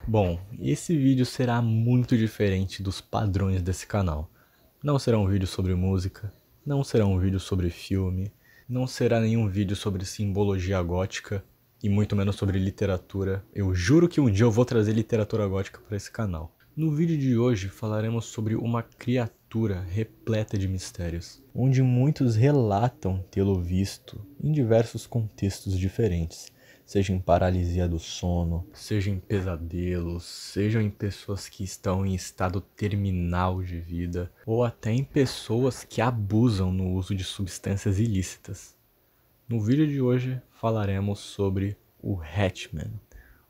Bom, esse vídeo será muito diferente dos padrões desse canal. Não será um vídeo sobre música, não será um vídeo sobre filme, não será nenhum vídeo sobre simbologia gótica e muito menos sobre literatura. Eu juro que um dia eu vou trazer literatura gótica para esse canal. No vídeo de hoje falaremos sobre uma criatura repleta de mistérios, onde muitos relatam tê-lo visto em diversos contextos diferentes. Seja em paralisia do sono, seja em pesadelos, seja em pessoas que estão em estado terminal de vida, ou até em pessoas que abusam no uso de substâncias ilícitas. No vídeo de hoje falaremos sobre o Hatchman,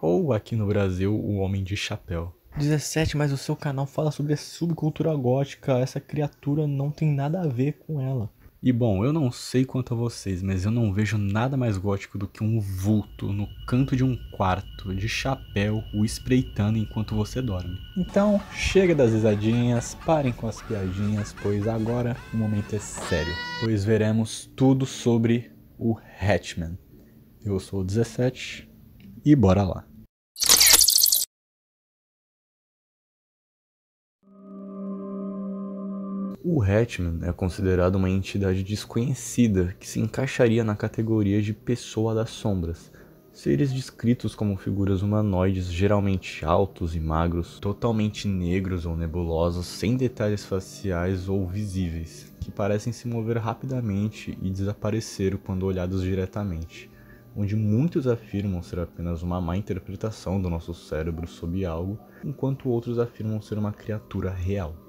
ou aqui no Brasil, o Homem de Chapéu. 17, mas o seu canal fala sobre a subcultura gótica, essa criatura não tem nada a ver com ela. E bom, eu não sei quanto a vocês, mas eu não vejo nada mais gótico do que um vulto no canto de um quarto, de chapéu, o espreitando enquanto você dorme. Então, chega das risadinhas, parem com as piadinhas, pois agora o momento é sério. Pois veremos tudo sobre o Hatchman. Eu sou o 17 e bora lá. O Hatchman é considerado uma entidade desconhecida que se encaixaria na categoria de Pessoa das Sombras, seres descritos como figuras humanoides geralmente altos e magros, totalmente negros ou nebulosos, sem detalhes faciais ou visíveis, que parecem se mover rapidamente e desaparecer quando olhados diretamente, onde muitos afirmam ser apenas uma má interpretação do nosso cérebro sobre algo, enquanto outros afirmam ser uma criatura real.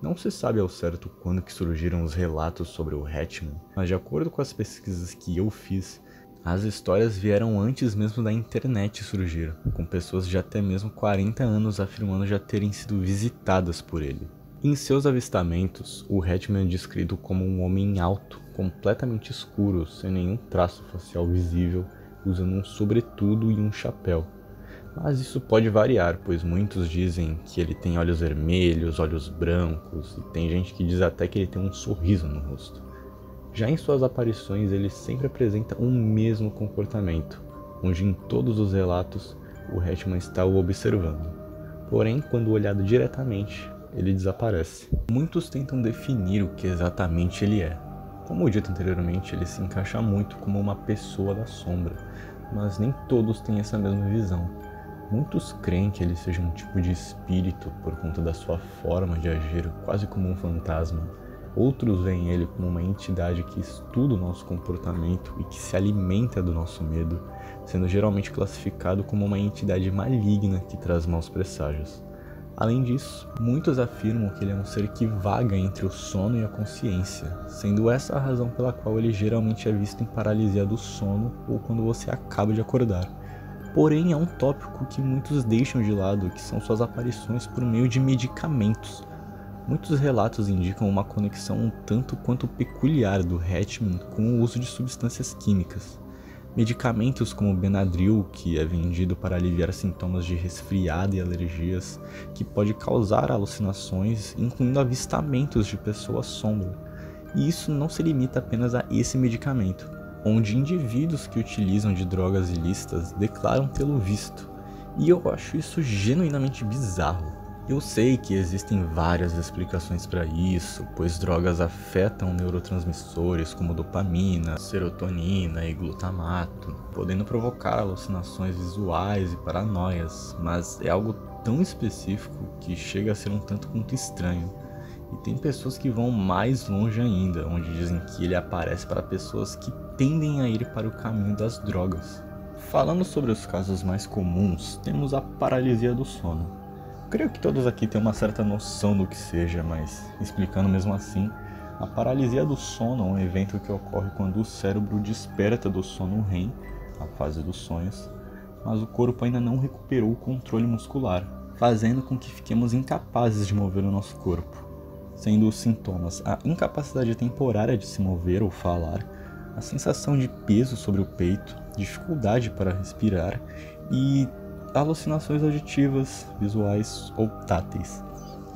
Não se sabe ao certo quando que surgiram os relatos sobre o Hatchman, mas de acordo com as pesquisas que eu fiz, as histórias vieram antes mesmo da internet surgir, com pessoas de até mesmo 40 anos afirmando já terem sido visitadas por ele. Em seus avistamentos, o Hatchman é descrito como um homem alto, completamente escuro, sem nenhum traço facial visível, usando um sobretudo e um chapéu. Mas isso pode variar, pois muitos dizem que ele tem olhos vermelhos, olhos brancos, e tem gente que diz até que ele tem um sorriso no rosto. Já em suas aparições, ele sempre apresenta um mesmo comportamento, onde em todos os relatos o Hatchman está o observando. Porém, quando olhado diretamente, ele desaparece. Muitos tentam definir o que exatamente ele é. Como dito anteriormente, ele se encaixa muito como uma pessoa da sombra, mas nem todos têm essa mesma visão. Muitos creem que ele seja um tipo de espírito por conta da sua forma de agir, quase como um fantasma. Outros veem ele como uma entidade que estuda o nosso comportamento e que se alimenta do nosso medo, sendo geralmente classificado como uma entidade maligna que traz maus presságios. Além disso, muitos afirmam que ele é um ser que vaga entre o sono e a consciência, sendo essa a razão pela qual ele geralmente é visto em paralisia do sono ou quando você acaba de acordar. Porém, é um tópico que muitos deixam de lado, que são suas aparições por meio de medicamentos. Muitos relatos indicam uma conexão um tanto quanto peculiar do Hatchman com o uso de substâncias químicas. Medicamentos como o Benadryl, que é vendido para aliviar sintomas de resfriado e alergias, que pode causar alucinações, incluindo avistamentos de pessoas sombra. E isso não se limita apenas a esse medicamento, onde indivíduos que utilizam de drogas ilícitas declaram tê-lo visto. E eu acho isso genuinamente bizarro. Eu sei que existem várias explicações para isso, pois drogas afetam neurotransmissores como dopamina, serotonina e glutamato, podendo provocar alucinações visuais e paranoias, mas é algo tão específico que chega a ser um tanto quanto estranho. E tem pessoas que vão mais longe ainda, onde dizem que ele aparece para pessoas que tendem a ir para o caminho das drogas. Falando sobre os casos mais comuns, temos a paralisia do sono. Creio que todos aqui têm uma certa noção do que seja, mas explicando mesmo assim, a paralisia do sono é um evento que ocorre quando o cérebro desperta do sono REM, a fase dos sonhos, mas o corpo ainda não recuperou o controle muscular, fazendo com que fiquemos incapazes de mover o nosso corpo. Sendo os sintomas a incapacidade temporária de se mover ou falar, a sensação de peso sobre o peito, dificuldade para respirar e alucinações auditivas, visuais ou táteis.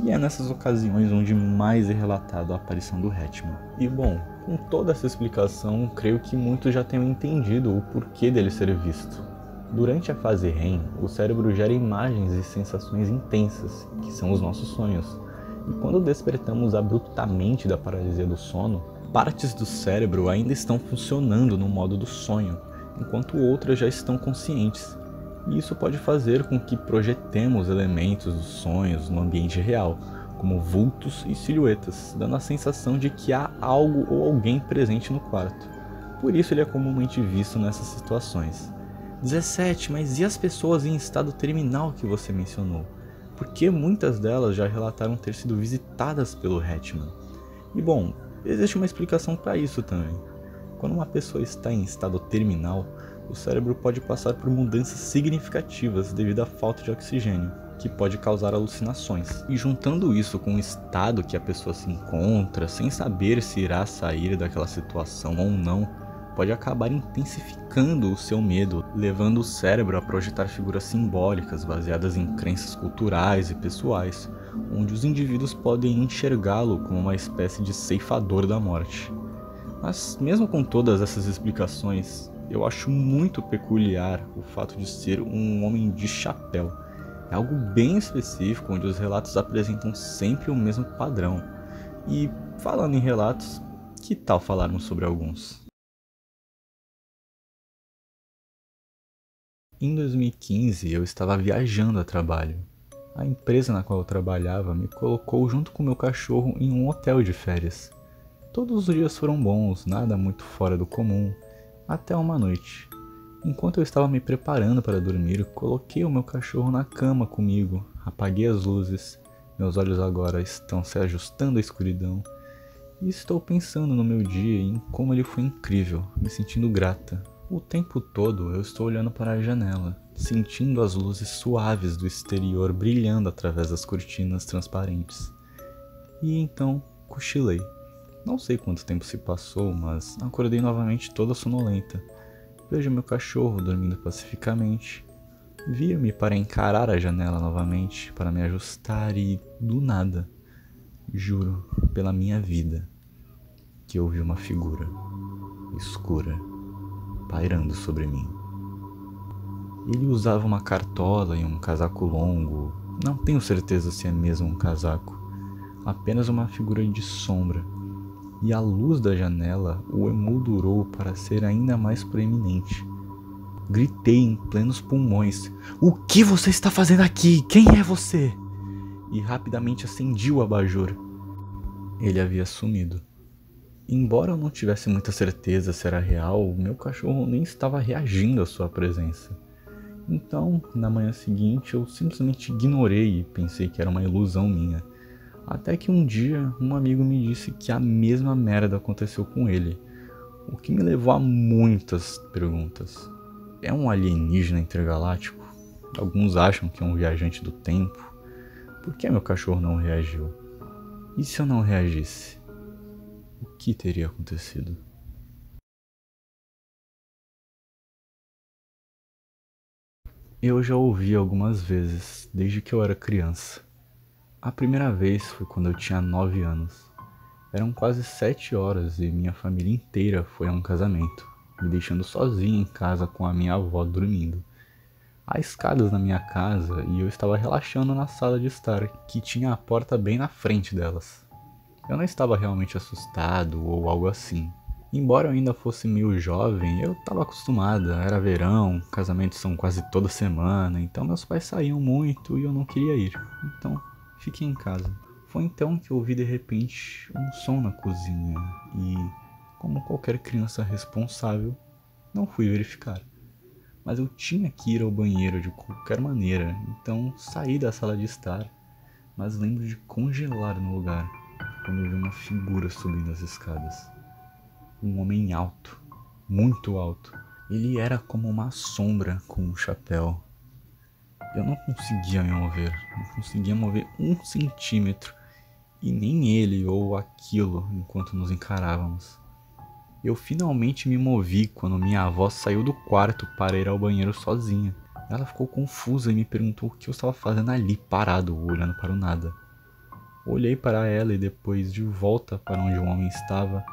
E é nessas ocasiões onde mais é relatado a aparição do Hatchman. E bom, com toda essa explicação, creio que muitos já tenham entendido o porquê dele ser visto. Durante a fase REM, o cérebro gera imagens e sensações intensas, que são os nossos sonhos. E quando despertamos abruptamente da paralisia do sono, partes do cérebro ainda estão funcionando no modo do sonho, enquanto outras já estão conscientes. E isso pode fazer com que projetemos elementos dos sonhos no ambiente real, como vultos e silhuetas, dando a sensação de que há algo ou alguém presente no quarto. Por isso ele é comumente visto nessas situações. 17. Mas e as pessoas em estado terminal que você mencionou? Porque muitas delas já relataram ter sido visitadas pelo Hetman. E bom, existe uma explicação para isso também. Quando uma pessoa está em estado terminal, o cérebro pode passar por mudanças significativas devido à falta de oxigênio, que pode causar alucinações. E juntando isso com o estado que a pessoa se encontra, sem saber se irá sair daquela situação ou não, pode acabar intensificando o seu medo, levando o cérebro a projetar figuras simbólicas baseadas em crenças culturais e pessoais, onde os indivíduos podem enxergá-lo como uma espécie de ceifador da morte. Mas mesmo com todas essas explicações, eu acho muito peculiar o fato de ser um homem de chapéu. É algo bem específico, onde os relatos apresentam sempre o mesmo padrão. E falando em relatos, que tal falarmos sobre alguns? Em 2015, eu estava viajando a trabalho. A empresa na qual eu trabalhava me colocou junto com meu cachorro em um hotel de férias. Todos os dias foram bons, nada muito fora do comum, até uma noite. Enquanto eu estava me preparando para dormir, coloquei o meu cachorro na cama comigo, apaguei as luzes, meus olhos agora estão se ajustando à escuridão, e estou pensando no meu dia e em como ele foi incrível, me sentindo grata. O tempo todo eu estou olhando para a janela, sentindo as luzes suaves do exterior brilhando através das cortinas transparentes. E então cochilei. Não sei quanto tempo se passou, mas acordei novamente toda sonolenta. Vejo meu cachorro dormindo pacificamente. Viro-me para encarar a janela novamente, para me ajustar e, do nada, juro pela minha vida, que eu vi uma figura escura pairando sobre mim. Ele usava uma cartola e um casaco longo. Não tenho certeza se é mesmo um casaco. Apenas uma figura de sombra. E a luz da janela o emoldurou para ser ainda mais proeminente. Gritei em plenos pulmões: "O que você está fazendo aqui? Quem é você?" E rapidamente acendi o abajur. Ele havia sumido. Embora eu não tivesse muita certeza se era real, meu cachorro nem estava reagindo à sua presença. Então, na manhã seguinte, eu simplesmente ignorei e pensei que era uma ilusão minha. Até que um dia, um amigo me disse que a mesma merda aconteceu com ele, o que me levou a muitas perguntas. É um alienígena intergaláctico? Alguns acham que é um viajante do tempo. Por que meu cachorro não reagiu? E se eu não reagisse? O que teria acontecido? Eu já ouvi algumas vezes, desde que eu era criança. A primeira vez foi quando eu tinha 9 anos. Eram quase 7 horas e minha família inteira foi a um casamento, me deixando sozinho em casa com a minha avó dormindo. Há escadas na minha casa e eu estava relaxando na sala de estar, que tinha a porta bem na frente delas. Eu não estava realmente assustado ou algo assim. Embora eu ainda fosse meio jovem, eu estava acostumada, era verão, casamentos são quase toda semana, então meus pais saíam muito e eu não queria ir. Então, fiquei em casa. Foi então que eu ouvi de repente um som na cozinha e, como qualquer criança responsável, não fui verificar. Mas eu tinha que ir ao banheiro de qualquer maneira, então saí da sala de estar, mas lembro de congelar no lugar quando eu vi uma figura subindo as escadas. Um homem alto, muito alto. Ele era como uma sombra com um chapéu. Eu não conseguia me mover, não conseguia mover 1 centímetro, e nem ele ou aquilo enquanto nos encarávamos. Eu finalmente me movi quando minha avó saiu do quarto para ir ao banheiro sozinha. Ela ficou confusa e me perguntou o que eu estava fazendo ali, parado, olhando para o nada. Olhei para ela e depois de volta para onde o homem estava,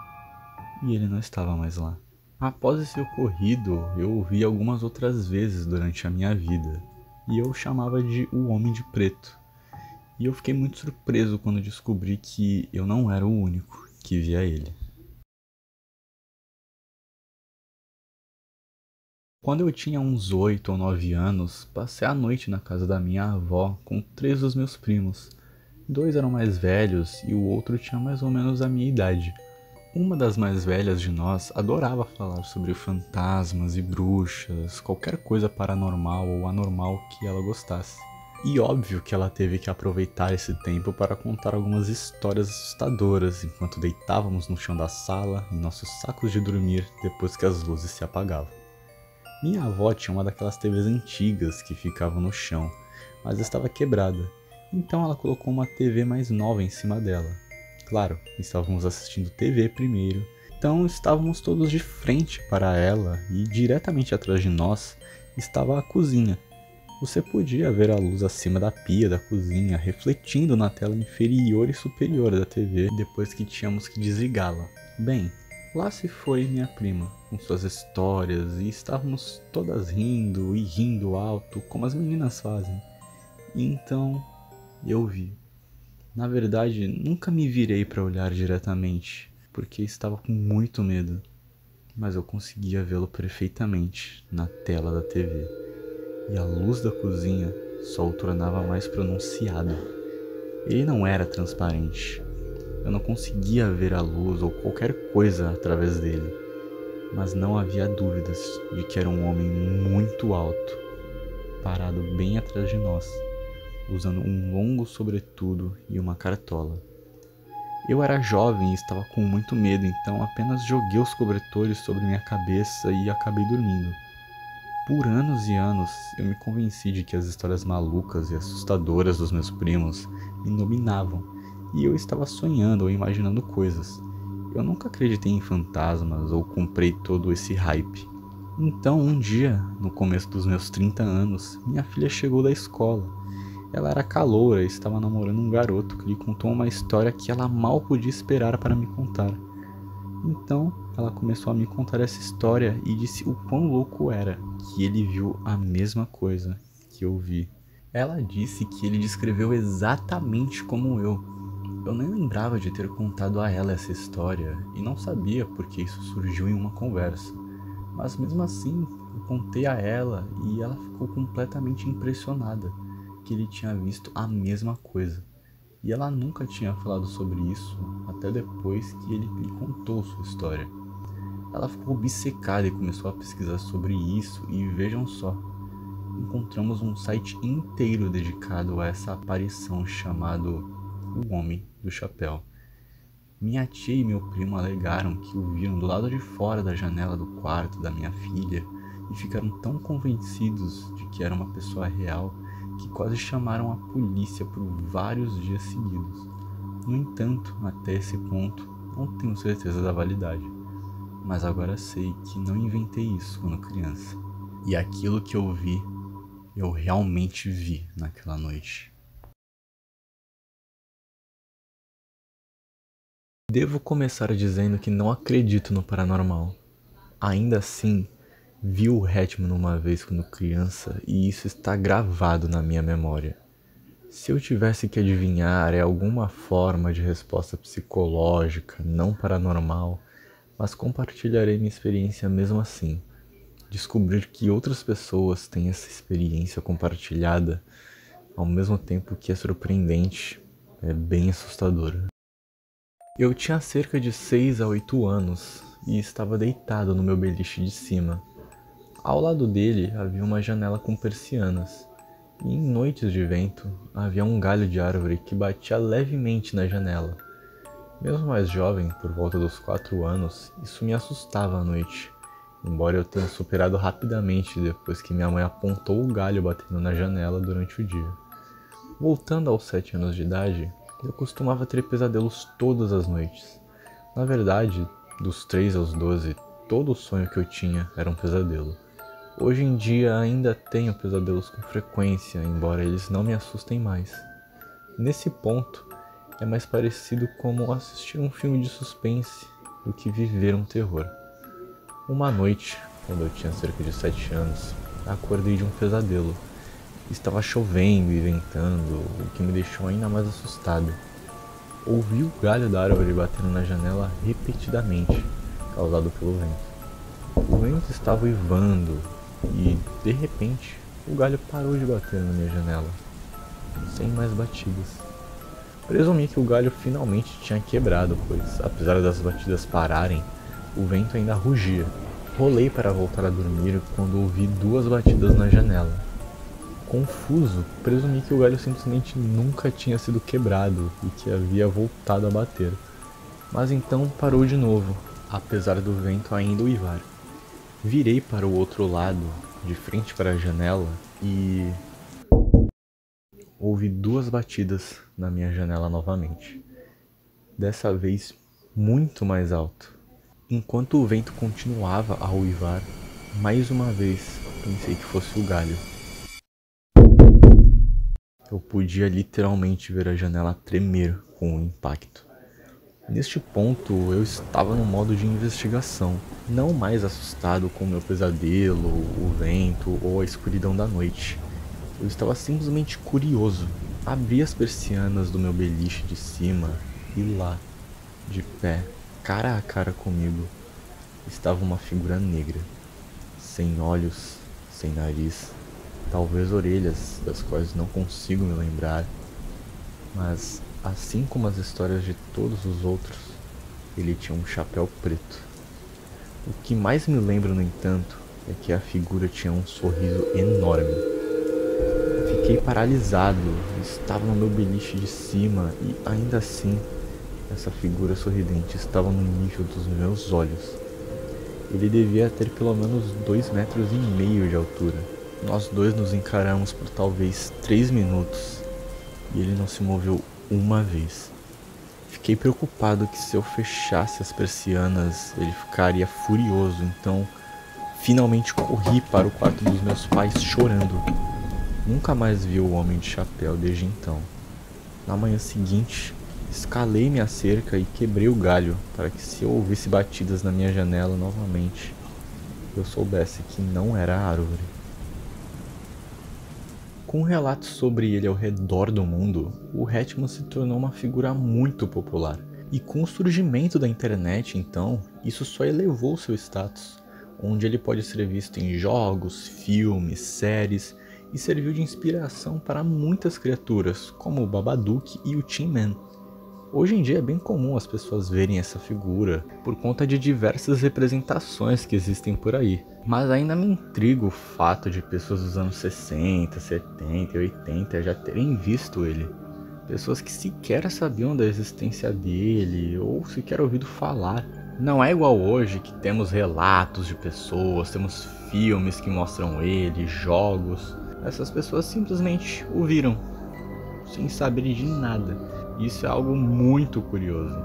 e ele não estava mais lá. Após esse ocorrido, eu ouvi algumas outras vezes durante a minha vida, e eu chamava de o Homem de Preto. E eu fiquei muito surpreso quando descobri que eu não era o único que via ele. Quando eu tinha uns 8 ou 9 anos, passei a noite na casa da minha avó com 3 dos meus primos. 2 eram mais velhos e o outro tinha mais ou menos a minha idade. Uma das mais velhas de nós adorava falar sobre fantasmas e bruxas, qualquer coisa paranormal ou anormal que ela gostasse. E óbvio que ela teve que aproveitar esse tempo para contar algumas histórias assustadoras enquanto deitávamos no chão da sala em nossos sacos de dormir depois que as luzes se apagavam. Minha avó tinha uma daquelas TVs antigas que ficavam no chão, mas estava quebrada, então ela colocou uma TV mais nova em cima dela. Claro, estávamos assistindo TV primeiro, então estávamos todos de frente para ela e diretamente atrás de nós estava a cozinha. Você podia ver a luz acima da pia da cozinha refletindo na tela inferior e superior da TV depois que tínhamos que desligá-la. Bem, lá se foi minha prima, com suas histórias, e estávamos todas rindo e rindo alto, como as meninas fazem. E então eu vi. Na verdade, nunca me virei para olhar diretamente, porque estava com muito medo, mas eu conseguia vê-lo perfeitamente na tela da TV. E a luz da cozinha só o tornava mais pronunciado. Ele não era transparente. Eu não conseguia ver a luz ou qualquer coisa através dele, mas não havia dúvidas de que era um homem muito alto, parado bem atrás de nós, usando um longo sobretudo e uma cartola. Eu era jovem e estava com muito medo, então apenas joguei os cobertores sobre minha cabeça e acabei dormindo. Por anos e anos, eu me convenci de que as histórias malucas e assustadoras dos meus primos me dominavam, e eu estava sonhando ou imaginando coisas. Eu nunca acreditei em fantasmas ou comprei todo esse hype. Então, um dia, no começo dos meus 30 anos, minha filha chegou da escola. Ela era caloura e estava namorando um garoto que lhe contou uma história que ela mal podia esperar para me contar. Então, ela começou a me contar essa história e disse o quão louco era, que ele viu a mesma coisa que eu vi. Ela disse que ele descreveu exatamente como eu. Eu nem lembrava de ter contado a ela essa história e não sabia porque isso surgiu em uma conversa. Mas mesmo assim, eu contei a ela e ela ficou completamente impressionada que ele tinha visto a mesma coisa. E ela nunca tinha falado sobre isso até depois que ele lhe contou sua história. Ela ficou obcecada e começou a pesquisar sobre isso e vejam só, encontramos um site inteiro dedicado a essa aparição chamado O Homem do Chapéu. Minha tia e meu primo alegaram que o viram do lado de fora da janela do quarto da minha filha e ficaram tão convencidos de que era uma pessoa real que quase chamaram a polícia por vários dias seguidos. No entanto, até esse ponto, não tenho certeza da validade, mas agora sei que não inventei isso quando criança. E aquilo que eu vi, eu realmente vi naquela noite. Devo começar dizendo que não acredito no paranormal. Ainda assim, vi o Hatman uma vez quando criança e isso está gravado na minha memória. Se eu tivesse que adivinhar, é alguma forma de resposta psicológica, não paranormal, mas compartilharei minha experiência mesmo assim. Descobrir que outras pessoas têm essa experiência compartilhada, ao mesmo tempo que é surpreendente, é bem assustador. Eu tinha cerca de 6 a 8 anos e estava deitado no meu beliche de cima. Ao lado dele havia uma janela com persianas, e em noites de vento havia um galho de árvore que batia levemente na janela. Mesmo mais jovem, por volta dos 4 anos, isso me assustava à noite, embora eu tenha superado rapidamente depois que minha mãe apontou o galho batendo na janela durante o dia. Voltando aos 7 anos de idade, eu costumava ter pesadelos todas as noites. Na verdade, dos 3 aos 12, todo sonho que eu tinha era um pesadelo. Hoje em dia ainda tenho pesadelos com frequência, embora eles não me assustem mais. Nesse ponto, é mais parecido como assistir um filme de suspense do que viver um terror. Uma noite, quando eu tinha cerca de 7 anos, acordei de um pesadelo. Estava chovendo e ventando, o que me deixou ainda mais assustado. Ouvi o galho da árvore batendo na janela repetidamente, causado pelo vento. O vento estava uivando e, de repente, o galho parou de bater na minha janela, sem mais batidas. Presumi que o galho finalmente tinha quebrado, pois, apesar das batidas pararem, o vento ainda rugia. Rolei para voltar a dormir quando ouvi 2 batidas na janela. Confuso, presumi que o galho simplesmente nunca tinha sido quebrado e que havia voltado a bater. Mas então parou de novo, apesar do vento ainda uivar. Virei para o outro lado, de frente para a janela, e ouvi 2 batidas na minha janela novamente. Dessa vez muito mais alto. Enquanto o vento continuava a uivar, mais uma vez pensei que fosse o galho. Eu podia literalmente ver a janela tremer com o impacto. Neste ponto, eu estava no modo de investigação, não mais assustado com o meu pesadelo, o vento ou a escuridão da noite. Eu estava simplesmente curioso. Abri as persianas do meu beliche de cima e lá, de pé, cara a cara comigo, estava uma figura negra, sem olhos, sem nariz, talvez orelhas, das quais não consigo me lembrar, mas assim como as histórias de todos os outros, ele tinha um chapéu preto. O que mais me lembro, no entanto, é que a figura tinha um sorriso enorme. Fiquei paralisado, estava no meu beliche de cima e ainda assim, essa figura sorridente estava no nível dos meus olhos. Ele devia ter pelo menos 2,5 metros de altura. Nós dois nos encaramos por talvez 3 minutos e ele não se moveu uma vez. Fiquei preocupado que se eu fechasse as persianas ele ficaria furioso, então finalmente corri para o quarto dos meus pais chorando. Nunca mais vi o homem de chapéu desde então. Na manhã seguinte, escalei minha cerca e quebrei o galho para que, se eu ouvisse batidas na minha janela novamente, eu soubesse que não era a árvore. Com relatos sobre ele ao redor do mundo, o Hatchman se tornou uma figura muito popular. E com o surgimento da internet, então, isso só elevou seu status, onde ele pode ser visto em jogos, filmes, séries, e serviu de inspiração para muitas criaturas, como o Babadook e o Tin Man. Hoje em dia é bem comum as pessoas verem essa figura por conta de diversas representações que existem por aí. Mas ainda me intriga o fato de pessoas dos anos 60, 70 e 80 já terem visto ele. Pessoas que sequer sabiam da existência dele ou sequer ouvido falar. Não é igual hoje, que temos relatos de pessoas, temos filmes que mostram ele, jogos. Essas pessoas simplesmente o viram, sem saber de nada. Isso é algo muito curioso.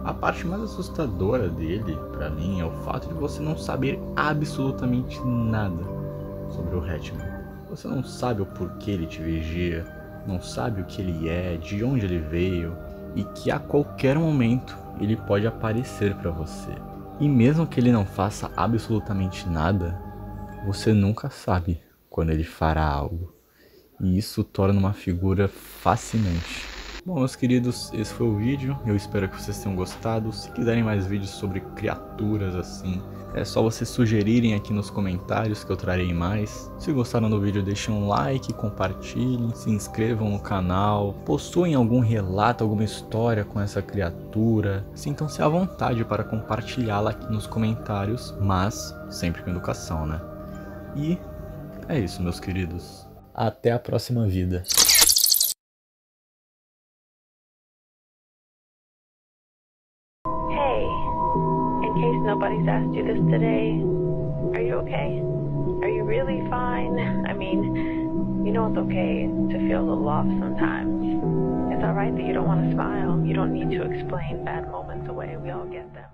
A parte mais assustadora dele, pra mim, é o fato de você não saber absolutamente nada sobre o Hatchman. Você não sabe o porquê ele te vigia, não sabe o que ele é, de onde ele veio, e que a qualquer momento ele pode aparecer pra você. E mesmo que ele não faça absolutamente nada, você nunca sabe quando ele fará algo. E isso torna uma figura fascinante. Bom, meus queridos, esse foi o vídeo. Eu espero que vocês tenham gostado. Se quiserem mais vídeos sobre criaturas assim, é só vocês sugerirem aqui nos comentários que eu trarei mais. Se gostaram do vídeo, deixem um like, compartilhem, se inscrevam no canal. Possuem algum relato, alguma história com essa criatura, sintam-se à vontade para compartilhá-la aqui nos comentários, mas sempre com educação, né? E é isso, meus queridos. Até a próxima vida. Hey, in case nobody's asked you this today, are you okay? Are you really fine? I mean, you know it's okay to feel a little off sometimes. It's alright that you don't want to smile. You don't need to explain bad moments away. We all get them.